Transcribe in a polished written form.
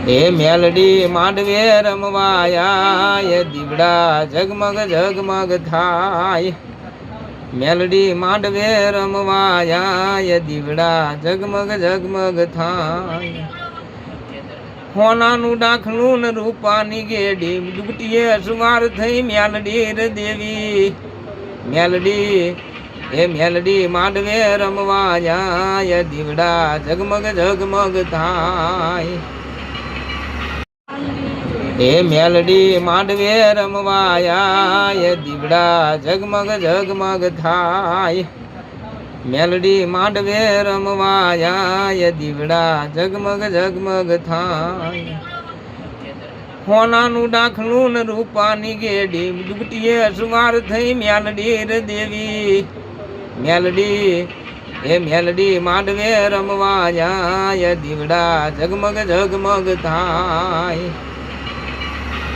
એ મેલડી માંડવે રમવાયા દીવડા જગમગ જગમગ થાય મેલડી માંડવે રમવાયા દીવડા જગમગ જગમગ થાય હોનાનું ડાખલું ને રૂપાની ગેડી દુગટીએ સુવાર થઈ મેલડી રે દેવી મેલડી એ મેલડી માંડવે રમવાયા દીવડા જગમગ જગમગ થાય એ મેલડી માંડવે રમવાયા દીવડા જગમગ જગમગ થાય મેલડી માંડવે રમવાયા દીવડા જગમગ જગમગ થાય હોનાનું ડાખલું ને રૂપાની ગેડી દુગટીએ સુવાર થઈ મેલડી રે દેવી મેલડી એ મેલડી માંડવે રમવાયા દીવડા જગમગ જગમગ થાય